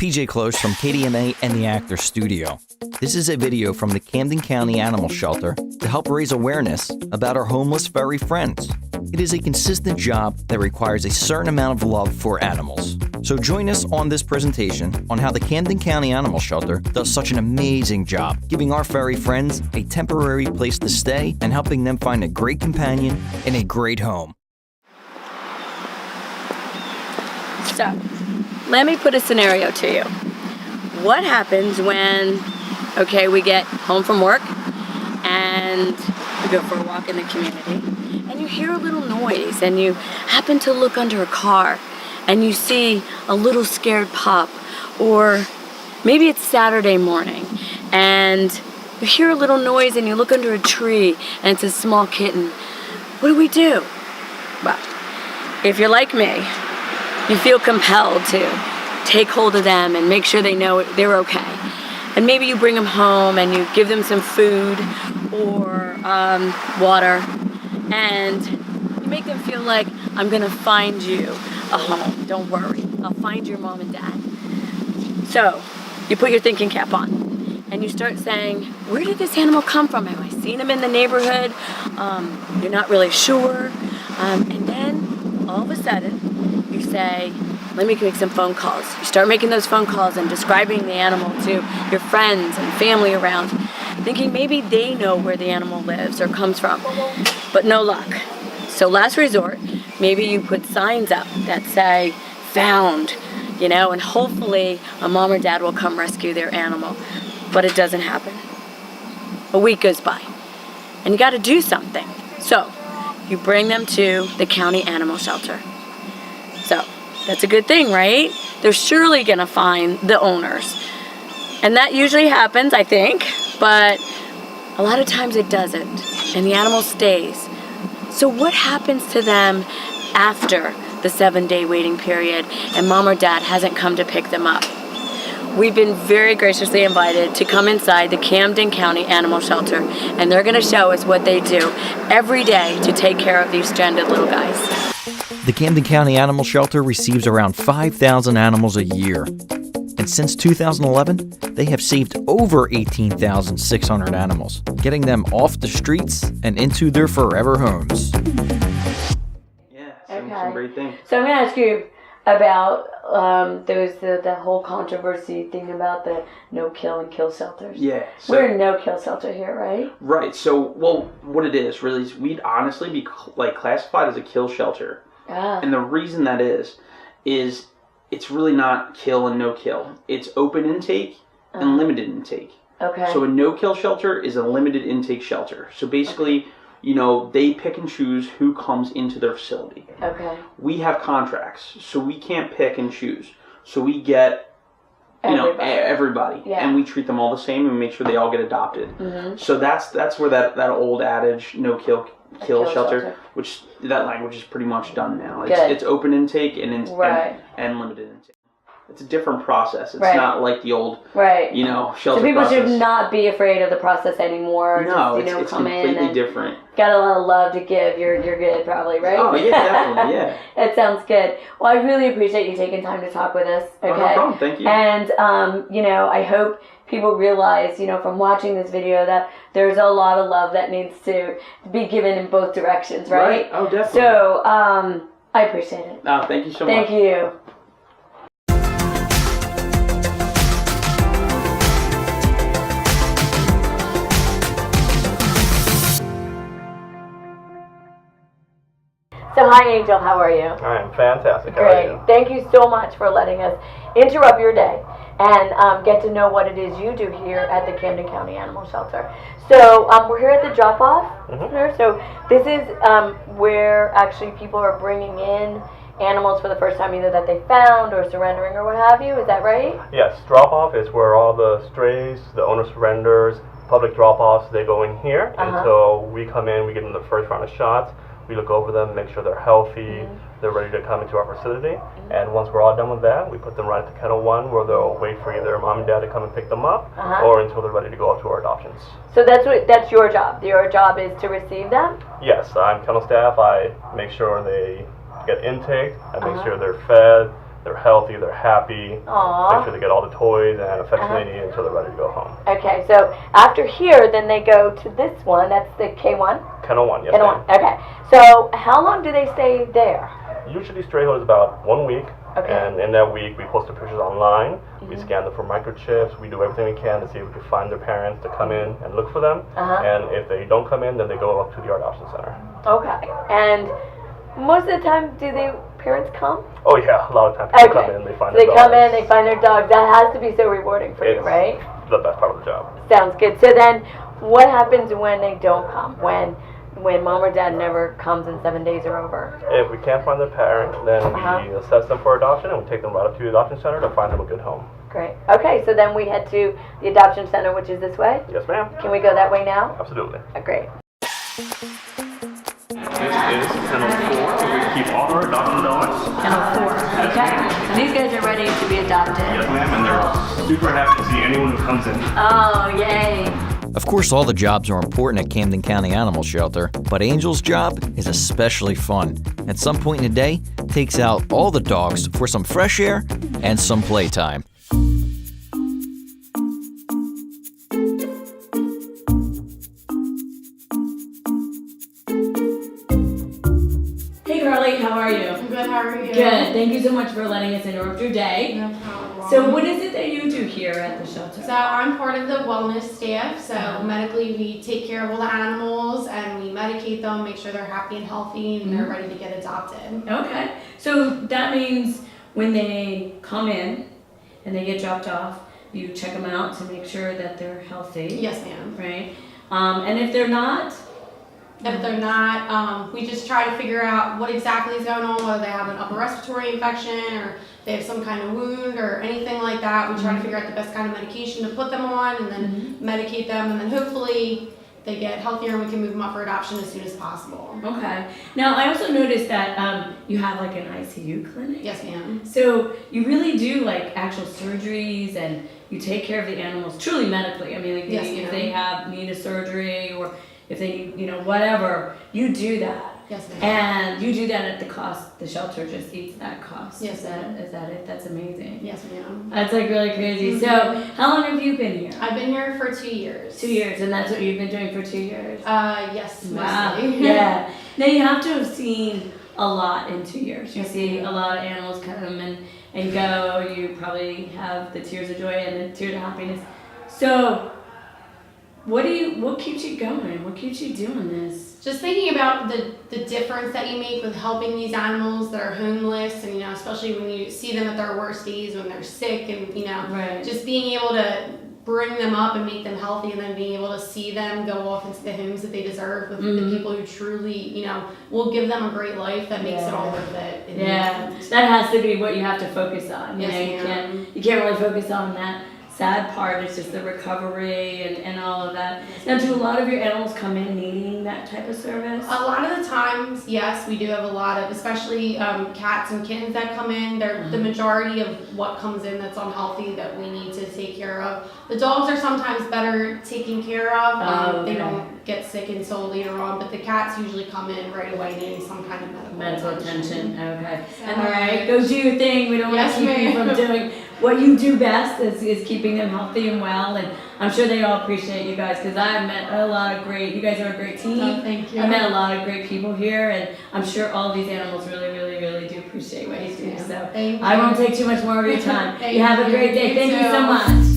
PJ Close from KDMA and the Actor Studio. This is a video from the Camden County Animal Shelter to help raise awareness about our homeless furry friends. It is a consistent job that requires a certain amount of love for animals. So join us on this presentation on how the Camden County Animal Shelter does such an amazing job giving our furry friends a temporary place to stay and helping them find a great companion in a great home. So, let me put a scenario to you. What happens when, we get home from work and we go for a walk in the community and you hear a little noise and you happen to look under a car and you see a little scared pup, or maybe it's Saturday morning and you hear a little noise and you look under a tree and it's a small kitten. What do? Well, if you're like me, you feel compelled to take hold of them and make sure they know they're okay. And maybe you bring them home and you give them some food or water, and you make them feel like, I'm gonna find you a home, don't worry, I'll find your mom and dad. So you put your thinking cap on and you start saying, where did this animal come from? Have I seen him in the neighborhood? You're not really sure. And then all of a sudden you say, let me make some phone calls. You start making those phone calls and describing the animal to your friends and family around, thinking maybe they know where the animal lives or comes from, but no luck. So last resort, maybe you put signs up that say, found, and hopefully a mom or dad will come rescue their animal, but it doesn't happen. A week goes by, and you gotta do something. So you bring them to the county animal shelter. So that's a good thing, right? They're surely gonna find the owners. And that usually happens, I think, but a lot of times it doesn't, and the animal stays. So what happens to them after the 7-day waiting period and mom or dad hasn't come to pick them up? We've been very graciously invited to come inside the Camden County Animal Shelter, and they're gonna show us what they do every day to take care of these stranded little guys. The Camden County Animal Shelter receives around 5,000 animals a year. And since 2011, they have saved over 18,600 animals, getting them off the streets and into their forever homes. Yeah, some great things. So I'm going to ask you about the whole controversy thing about the no-kill and kill shelters. Yeah. So, we're a no-kill shelter here, right? Right. So, what it is really is we'd honestly be classified as a kill shelter. Ah. And the reason that is it's really not kill and no kill. It's open intake and limited intake. Okay. So a no kill shelter is a limited intake shelter. So basically, they pick and choose who comes into their facility. Okay. We have contracts, so we can't pick and choose. So we get everybody. Yeah. And we treat them all the same and make sure they all get adopted. Mm-hmm. So that's where that old adage, no kill shelter, which that language is pretty much done now. It's open intake and limited intake. It's a different process. It's not like the old shelter So people process. should not be afraid of the process anymore. No, just, it's come completely in and different. Got a lot of love to give. You're good probably, right? Oh yeah, definitely, yeah. It sounds good. Well, I really appreciate you taking time to talk with us. Okay. Oh, no problem. Thank you. And I hope people realize, from watching this video that there's a lot of love that needs to be given in both directions, right? Oh, definitely. So, I appreciate it. Oh, thank you so Thank much. you. So hi Angel, how are you? I'm fantastic. Great. How are you? Thank you so much for letting us interrupt your day and get to know what it is you do here at the Camden County Animal Shelter. So we're here at the drop-off center. So this is where actually people are bringing in animals for the first time, either that they found or surrendering or what have you. Is that right? Yes, drop-off is where all the strays, the owner surrenders, public drop-offs, they go in here. And so we come in, we give them the first round of shots. We look over them, make sure they're healthy, they're ready to come into our facility. And once we're all done with that, we put them right at the Kennel 1 where they'll wait for either mom and dad to come and pick them up or until they're ready to go up to our adoptions. So that's your job. Your job is to receive them? Yes, I'm kennel staff. I make sure they get intake, I make sure they're fed, they're healthy, they're happy. Aww. Make sure they get all the toys and affection they need until they're ready to go home. Okay, so after here, then they go to this one. That's the K1? Kennel 1, yes, Kennel ma'am. 1, okay. So how long do they stay there? Usually stray hold is about 1 week. Okay. And in that week, we post the pictures online. We scan them for microchips. We do everything we can to see if we can find their parents to come in and look for them. And if they don't come in, then they go up to the adoption center. Okay. And most of the time, do the parents come? Oh yeah, a lot of times people come in, they find their dogs. They come in, they find their dogs. That has to be so rewarding for you, right? It's the best part of the job. Sounds good. So then, what happens when they don't come? When mom or dad never comes and 7 days are over? If we can't find their parent, then we assess them for adoption and we take them right up to the adoption center to find them a good home. Great. Okay, so then we head to the adoption center, which is this way? Yes, ma'am. Can we go that way now? Absolutely. Great. This is Kennel 4, where we keep all our adoption dogs. Kennel 4. Okay. And these guys are ready to be adopted. Yes, ma'am, and they're super happy to see anyone who comes in. Oh, yay. Of course, all the jobs are important at Camden County Animal Shelter, but Angel's job is especially fun. At some point in the day, takes out all the dogs for some fresh air and some playtime. Hey, Carly, how are you? I'm good, how are you? Good. Thank you so much for letting us interrupt your day. No problem. So what is it that you do here at the shelter? So I'm part of the wellness staff. So medically we take care of all the animals and we medicate them, make sure they're happy and healthy and they're ready to get adopted. Okay. So that means when they come in and they get dropped off, you check them out to make sure that they're healthy. Yes, ma'am. Right? And if they're not? If they're not, we just try to figure out what exactly is going on, whether they have an upper respiratory infection or they have some kind of wound or anything like that. We try to figure out the best kind of medication to put them on and then medicate them, and then hopefully they get healthier and we can move them up for adoption as soon as possible. Okay. Now I also noticed that you have like an ICU clinic. Yes, ma'am. So you really do like actual surgeries and you take care of the animals truly medically. I mean, like Yes, if ma'am. they need a surgery or if they need, whatever, you do that. Yes, ma'am. And you do that at the cost, the shelter just eats that cost. Yes, Is that, ma'am. is that it? That's amazing. Yes, ma'am. That's like really crazy. So how long have you been here? I've been here for 2 years. 2 years, and that's what you've been doing for 2 years? Yes, Wow. mostly. Yeah. Now you have to have seen a lot in 2 years. You see a lot of animals come and go. You probably have the tears of joy and the tears of happiness. So what keeps you going? What keeps you doing this? Just thinking about the difference that you make with helping these animals that are homeless, and especially when you see them at their worst days when they're sick, and Right. just being able to bring them up and make them healthy, and then being able to see them go off into the homes that they deserve with the people who truly will give them a great life that makes it all worth it. in the end. That has to be what you have to focus on. Yes, You ma'am. can't really focus on that sad part. It's just the recovery and all of that. Now, do a lot of your animals come in needing that type of service? A lot of the times, yes, we do have a lot of, especially cats and kittens that come in. They're the majority of what comes in that's unhealthy that we need to take care of. The dogs are sometimes better taken care of. They don't get sick until later on, but the cats usually come in right away needing some kind of medical attention. Okay. So- All right, go do your thing. We don't Yes, want to keep you ma'am. from doing what you do best is keeping them healthy and well. And I'm sure they all appreciate you guys because I've met a lot of you guys are a great team. Oh, thank you. I've met a lot of great people here, and I'm sure all of these animals really, really, really do appreciate what you do. Yes, So ma'am. Thank I you. won't take too much more of your time. Thank You have a you. great day. You Thank you too. so much.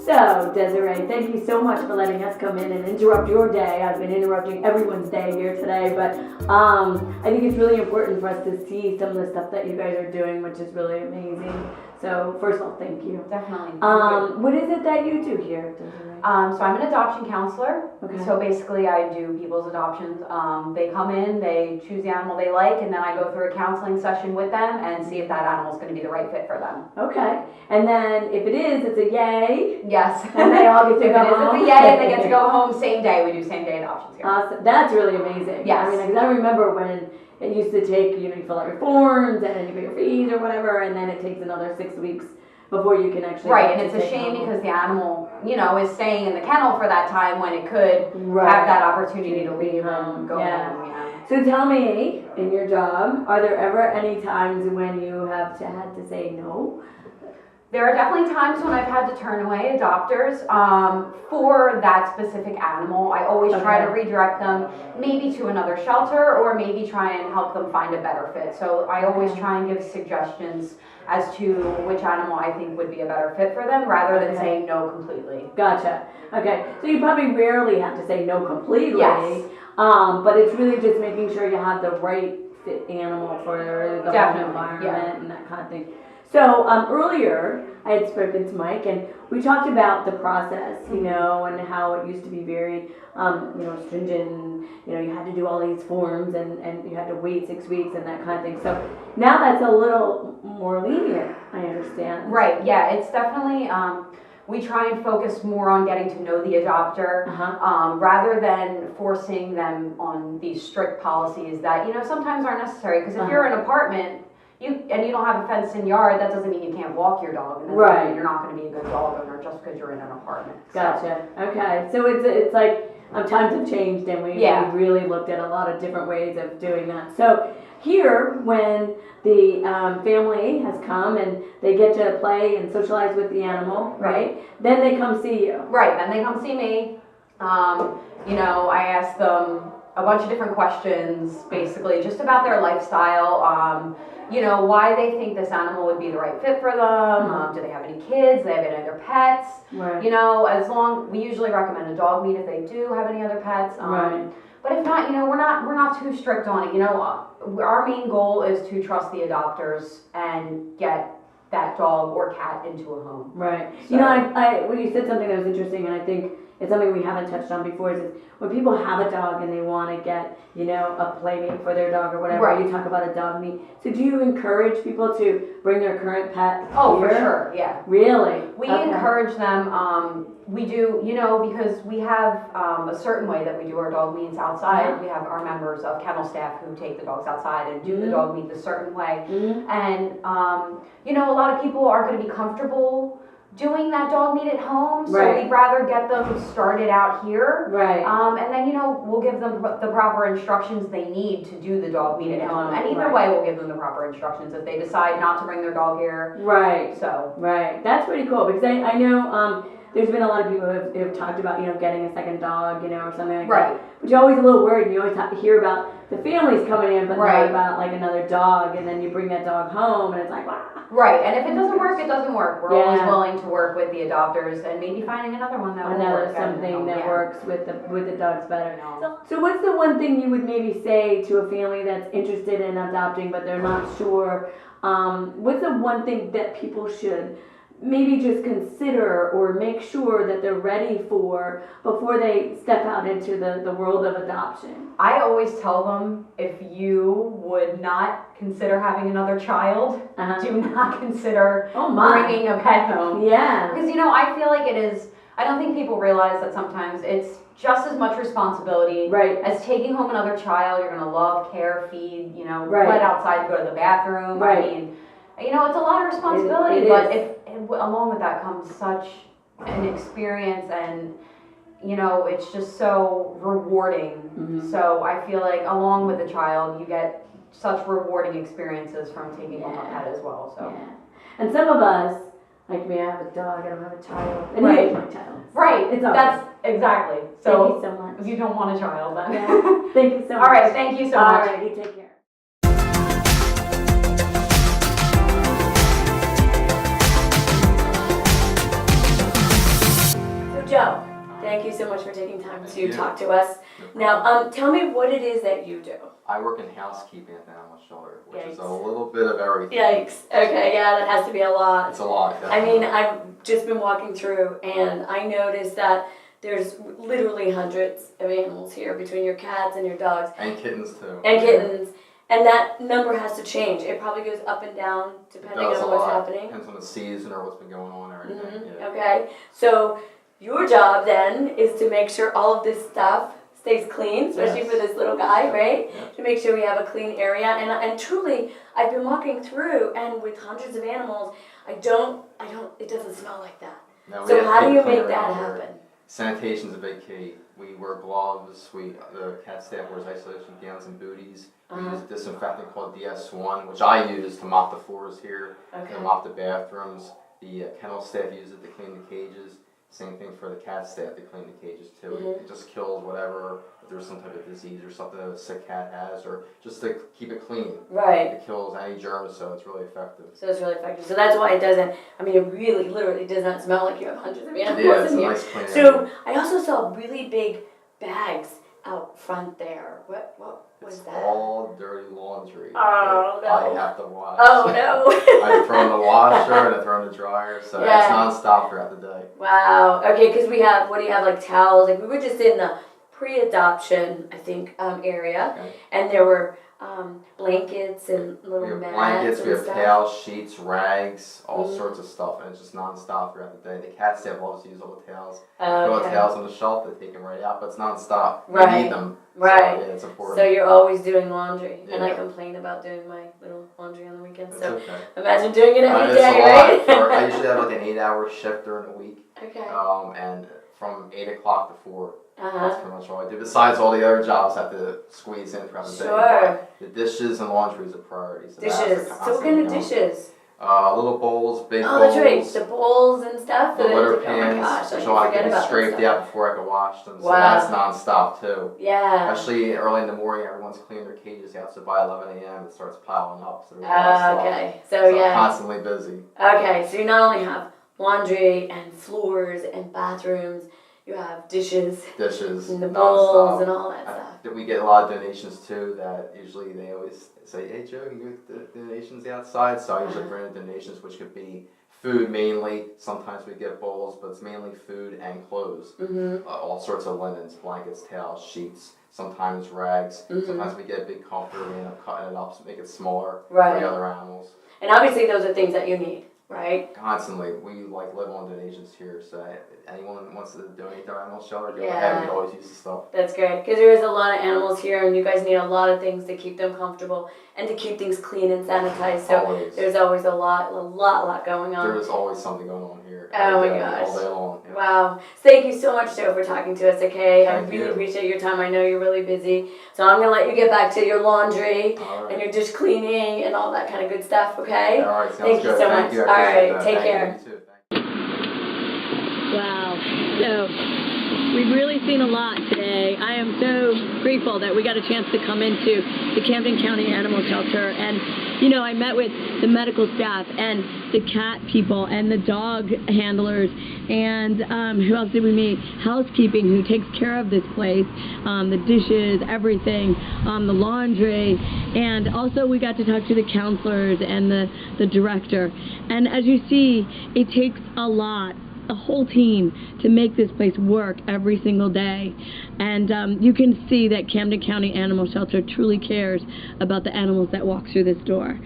So, Desiree, thank you so much for letting us come in and interrupt your day. I've been interrupting everyone's day here today, but I think it's really important for us to see some of the stuff that you guys are doing, which is really amazing. So, first of all, thank you. Definitely. What is it that you do here, Desiree? So I'm an adoption counselor. Okay. So basically I do people's adoptions. They come in, they choose the animal they like, and then I go through a counseling session with them and see if that animal is going to be the right fit for them. Okay. And then if it is, it's a yay. Yes. And they all get to If go it is, home. it's a yay. They get to go home same day. We do same day adoptions here. Awesome. That's really amazing. Yes. I mean, because I remember when it used to take, you fill out your forms and then you pay your fees or whatever, and then it takes another 6 weeks before you can actually Right, and it's a shame because the animal, you know, is staying in the kennel for that time when it could have that opportunity to leave and go home. Yeah. So tell me, in your job, are there ever any times when you have had to say no? There are definitely times when I've had to turn away adopters for that specific animal. I always try to redirect them maybe to another shelter or maybe try and help them find a better fit. So I always try and give suggestions as to which animal I think would be a better fit for them rather than saying no completely. Gotcha. Okay, so you probably rarely have to say no completely. Yes. But it's really just making sure you have the right fit animal for the home environment and that kind of thing. So earlier I had spoken to Mike and we talked about the process, you know, and how it used to be very, you know, stringent. And, you know, you had to do all these forms and you had to wait 6 weeks and that kind of thing. So now that's a little more lenient, I understand. Right. Yeah. It's definitely. We try and focus more on getting to know the adopter rather than forcing them on these strict policies that, you know, sometimes aren't necessary. Because if you're in an apartment you don't have a fenced-in yard, that doesn't mean you can't walk your dog. And that doesn't mean you're not going to be a good dog owner just because you're in an apartment. Gotcha. Okay. So it's like times have changed and we really looked at a lot of different ways of doing that. So here, when the family has come and they get to play and socialize with the animal, right? Then they come see you. Right. Then they come see me. You know, I ask them a bunch of different questions, basically, just about their lifestyle. You know, why they think this animal would be the right fit for them. Do they have any kids? Do they have any other pets? Right. You know, we usually recommend a dog meat if they do have any other pets. But if not, you know, we're not too strict on it. You know, our main goal is to trust the adopters and get that dog or cat into a home. Right. So, you know, I when you said something that was interesting, and I think it's something we haven't touched on before, is when people have a dog and they want to get, you know, a playmate for their dog or whatever, you talk about a dog meet. So do you encourage people to bring their current pet Oh, here? for sure, yeah. Really? We encourage them. We do, you know, because we have a certain way that we do our dog meets outside. We have our members of kennel staff who take the dogs outside and do the dog meet a certain way. And, you know, a lot of people aren't going to be comfortable doing that dog meet at home, so we'd rather get them started out here. Right. And then, you know, we'll give them the proper instructions they need to do the dog meet at home. And either way, we'll give them the proper instructions if they decide not to bring their dog here. Right. So. Right. That's pretty cool because I know there's been a lot of people who have talked about, you know, getting a second dog, you know, or something like that. But you're always a little worried, and you always hear about the families coming in, but not about like another dog, and then you bring that dog home, and it's like, wow. Right, and if it doesn't work, it doesn't work. We're always willing to work with the adopters and maybe finding another one that will work. Something that works with the dogs better. So what's the one thing you would maybe say to a family that's interested in adopting, but they're not sure? What's the one thing that people should maybe just consider or make sure that they're ready for before they step out into the world of adoption? I always tell them, if you would not consider having another child, do not consider bringing a pet home. Yeah. Because, you know, I feel like it is, I don't think people realize that sometimes it's just as much responsibility as taking home another child. You're going to love, care, feed, you know, let outside, go to the bathroom. I mean, you know, it's a lot of responsibility, but if along with that comes such an experience, and you know, it's just so rewarding. So I feel like along with the child, you get such rewarding experiences from taking home a pet as well. So, and some of us, like me, I have a dog, I don't have a child, and you have my child. It's that's exactly. So thank you so much. If you don't want a child, then thank you so much. All right, thank you so much. All right, you take care. Joe, thank you so much for taking time to talk to us. Now, tell me what it is that you do. I work in housekeeping at the animal shelter, which is a little bit of everything. Yikes. Okay, yeah, that has to be a lot. It's a lot. I mean, I've just been walking through, and I noticed that there's literally hundreds of animals here between your cats and your dogs. And kittens, too. And kittens. And that number has to change. It probably goes up and down depending on what's happening. Depends on the season or what's been going on or anything. Okay, so your job then is to make sure all of this stuff stays clean, especially for this little guy, right? Yeah. To make sure we have a clean area. And truly, I've been walking through, and with hundreds of animals, it doesn't smell like that. No, we So have how do to you clean make that around here. happen? Sanitation's a big key. We wear gloves. The cat staff wears isolation gowns and booties. We use a disinfectant called DS1, which I use to mop the floors here, Okay. to mop the bathrooms. The kennel staff use it to clean the cages. Same thing for the cat staff to clean the cages too. It just kills whatever, if there's some type of disease or something that a sick cat has, or just to keep it clean. Right. It kills any germs, so it's really effective. So it's really effective. So that's why it doesn't, it really, literally does not smell like you have hundreds of animals Yeah, it's in a here. nice clean So area. I also saw really big bags out front there. What was It's that? all dirty laundry. Oh, that I no. have to wash. Oh, no. I throw in the washer and I throw in the dryer, so Yeah. it's non-stop throughout the day. Wow. Okay, because what do you have, like towels? Like we were just in the pre-adoption, I think, area, Okay. and there were blankets and little We have mats blankets, and we have stuff. towels, sheets, rags, all sorts of stuff, and it's just non-stop throughout the day. The cat staff loves to use all the towels. Oh, All the okay. towels on the shelf, they take them right out, but it's non-stop. Right. We need them. Right. So, yeah, it's important. So you're always doing laundry, and I Yeah. complain about doing my little laundry on the weekends. It's So okay. imagine doing it every It's day, a lot. right? I usually have like an 8-hour shift during the week, Okay. and from 8 o'clock to 4. That's Uh-huh. pretty much all I do. Besides all the other jobs I have to squeeze in throughout the day. Sure. But the dishes and laundry is a priority. So that's Dishes. a So what constant kind of going. dishes? Little bowls, big Oh, bowls. that's right. The bowls and stuff. The litter Oh my pans, gosh, I which all I forget can about scrape that stuff. out before I can wash them. So Wow. that's non-stop too. Yeah. Especially early in the morning, everyone's cleaning their cages out, so by 11 a.m. it starts piling up. So there's a lot of stuff. Okay. So So I'm yeah. constantly busy. Okay. So you not only have laundry and floors and bathrooms, you have dishes Dishes, and the bowls non-stop. and all that stuff. We get a lot of donations too that usually they always say, hey Joe, can you get the donations outside? So I usually bring in donations, which could be food mainly. Sometimes we get bowls, but it's mainly food and clothes. All sorts of linens, blankets, towels, sheets, sometimes rags. Sometimes we get a big comforter, we end up cutting it up to make it smaller for Right. the other animals. And obviously those are things that you need, right? Constantly, we live on donations here, so anyone wants to donate their animal shelter, go Yeah. ahead, we can always use the stuff. That's great, because there is a lot of animals here, and you guys need a lot of things to keep them comfortable and to keep things clean and sanitized. So Always. there's always a lot going on. There is always something going on here. Oh my every day, gosh. all day long. Yeah. Wow. Thank you so much, Joe, for talking to us, okay? I Thank really you. appreciate your time. I know you're really busy. So I'm going to let you get back to your laundry All right. and your dish cleaning and all that kind of good stuff, okay? All right, sounds Thank you good. so Thank much. you. I All appreciate right, that. take Thank you. care. You too. Thank you. Wow. So we've really seen a lot today. I am so grateful that we got a chance to come into the Camden County Animal Shelter. And, you know, I met with the medical staff and the cat people and the dog handlers. And who else did we meet? Housekeeping, who takes care of this place. The dishes, everything, the laundry. And also we got to talk to the counselors and the director. And as you see, it takes a lot, a whole team, to make this place work every single day. And you can see that Camden County Animal Shelter truly cares about the animals that walk through this door.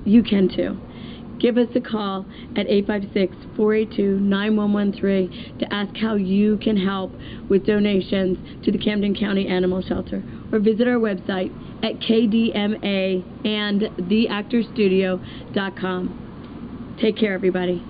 You can too. Give us a call at 856-482-9113 to ask how you can help with donations to the Camden County Animal Shelter, or visit our website at KDMA and theactorstudio.com. Take care, everybody.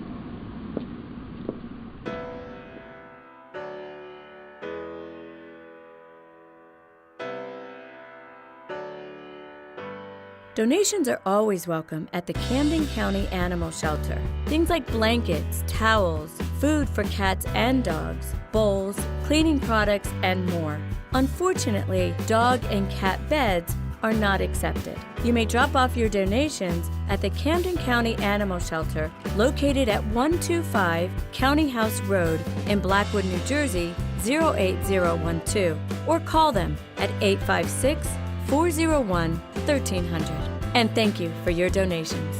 Donations are always welcome at the Camden County Animal Shelter. Things like blankets, towels, food for cats and dogs, bowls, cleaning products, and more. Unfortunately, dog and cat beds are not accepted. You may drop off your donations at the Camden County Animal Shelter, located at 125 County House Road in Blackwood, New Jersey, 08012, or call them at 856-401-1300. And thank you for your donations.